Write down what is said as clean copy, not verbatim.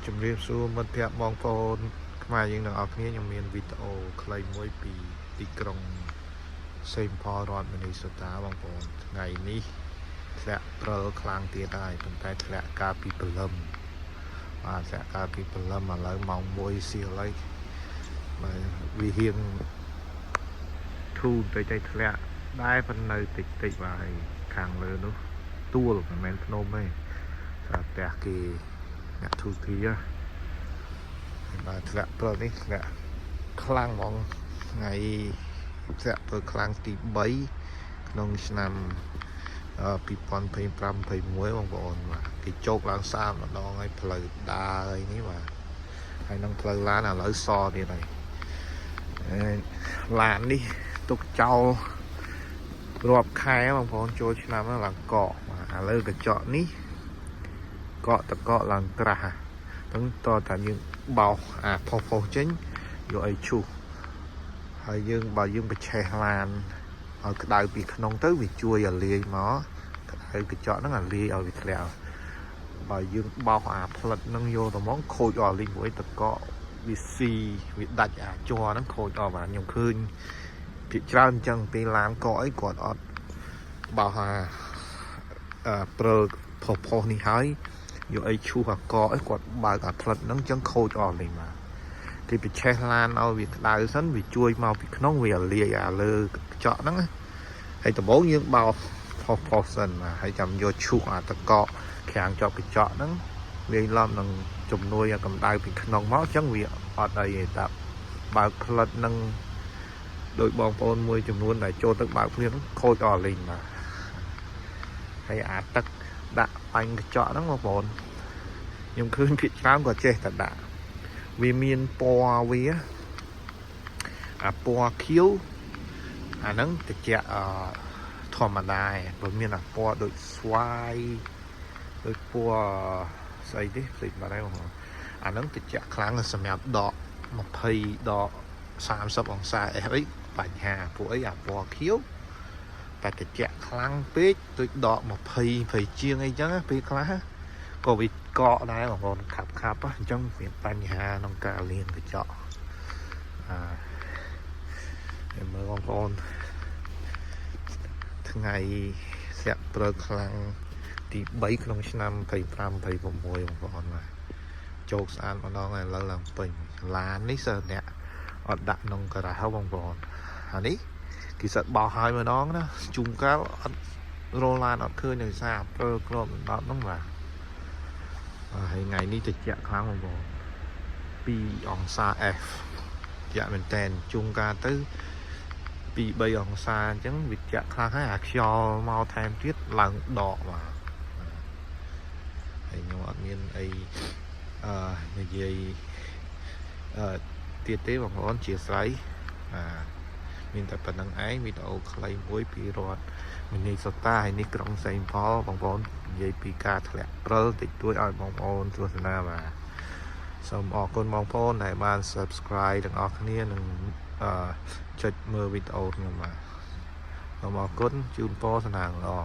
ជំរាបសួរមិត្តភ័ក្តិបងប្អូនខ្មែរយើងទាំងអស់គ្នាខ្ញុំមានវីដេអូខ្លីមួយពីទីក្រុងសេមផលរដ្ឋមីនីសូតាបងប្អូនថ្ងៃនេះធ្លាក់ព្រិលខ្លាំងទៀតហើយប៉ុន្តែធ្លាក់កាលពីព្រលឹមធ្លាក់កាលពីព្រលឹមឥឡូវម៉ោង1សៀលហើយវាហៀងធូរតិចធ្លាក់ដែរប៉ុន្តែតិចបាទហើយខាងលើនោះទួលមិនមែនភ្នំទេផ្ទះគេអ្នកទូទីបាទធ្លាក់ព្រឹកនេះធ្លាក់ខ្លាំងហ្មងថ្ងៃធ្លាក់ព្រឹកខ្លាំងទី3ក្នុងឆ្នាំ2025-26បងប្អូនបាទគេជោគឡើងសាម្ដងហើយផ្លូវដើរអីនេះបាទហើយនឹងផ្លូវឡានឥឡូវសទៀតហើយឡាននេះទុកចោលរាប់ខែបងប្អូនចូលឆ្នាំឡើងកកបាទឥឡូវកញ្ចក់នេះកក់តកកឡើងត្រាស់ហ្នឹងតតែយើងបោសផុសចេញយកអីឈូសហើយបើយើងបច្ឆេះឡានឲ្យក្តៅពីក្នុងទៅវាជួយឲ្យលាយមកក្តៅកញ្ចក់ហ្នឹងឲ្យលាយឲ្យវាធ្លាក់បើយើងបោសផ្លិតហ្នឹងយកទៅមកខូចអស់លីងមួយតកកវាស៊ីវាដាច់ជ័រហ្នឹងខូចអស់បាទខ្ញុំឃើញភាគច្រើនអញ្ចឹងពេលឡានកកអីគាត់អត់បោសព្រើផុសនេះហើយយកអីឈូសកអីគាត់បើកផ្លិតហ្នឹងចឹងខូចអស់លេងបាទគេបិឆេះឡានឲ្យវាក្តៅសិនវាជួយមកពីក្នុងវាលាយលើកញ្ចក់ហ្នឹងហើយដំបូងយើងបោសផុសសិនបាទហើយចាំយកឈូសតកកខាងជាប់កញ្ចក់ហ្នឹងលាយឡំនឹងជំនួយឲ្យកម្ដៅពីក្នុងមកចឹងវាអត់អីទេតែបើកផ្លិតហ្នឹងដោយបងប្អូនមួយចំនួនដែលចូលទឹកបើកភ្លៀងខូចអស់លេងបាទហើយទឹកដាក់បាញ់កញ្ចក់ហ្នឹងបងប្អូនខ្ញុំឃើញភាគច្រើនក៏ចេះតែដាក់វាមានពណ៌វាពណ៌ខៀវអាហ្នឹងត្រជាក់ធម្មតាបើមានពណ៌ដូចស្វាយដូចពណ៌ស្អីទេផ្សេងបាត់ហើយបងប្អូនអាហ្នឹងត្រជាក់ខ្លាំងសម្រាប់ដក20ដក30អង្សាអីបញ្ហាពួកអីពណ៌ខៀវតែត្រជាក់ខ្លាំងពេកដូចដក20ជាងអីចឹងពេលខ្លះក៏វាកកដែរបងប្អូនខាប់អញ្ចឹងមានបញ្ហាក្នុងការលាងកញ្ចក់មើលបងប្អូនថ្ងៃធ្លាក់ព្រើខ្លាំងទី3ក្នុងឆ្នាំ25-26បងប្អូនបាទជោគស្អាតម្ដងហើយឥឡូវឡើងពេញឡាននេះសើអ្នកអត់ដាក់ក្នុងការ៉ាសបងប្អូនអានេះគេសិតបោះហើយម្ដងណាជុំកាលអត់រ៉ូឡានអត់ឃើញដោយសារព្រើគ្រាប់ដុតហ្នឹងបាទហើយថ្ងៃនេះត្រជាក់ខ្លាំងបងប្អូន2អង្សា F ត្រជាក់មែនតែនជុំកាលទៅ2-3អង្សាអញ្ចឹងវាត្រជាក់ខ្លាំងហើយខ្យល់មកថែមទៀតឡើងដកបាទហើយខ្ញុំអត់មានអីនិយាយទៀតទេបងប្អូនជាស្រ័យមានតែប៉ុណ្្នឹងឯងវីដេអូខ្លីមួយពីរដ្ឋមីនីសូតាហើយនេះក្រុងសេមផលបងប្អូននិយាយពីការធ្លាក់ព្រិលតិចតួចឲ្យបងប្អូនទស្សនាបាទសូមអរគុណបងប្អូនដែលបាន Subscribe ទាំងអស់គ្នានិងចុចមើលវីដេអូខ្ញុំបាទសូមអរគុណជូនពរសំណាងល្អ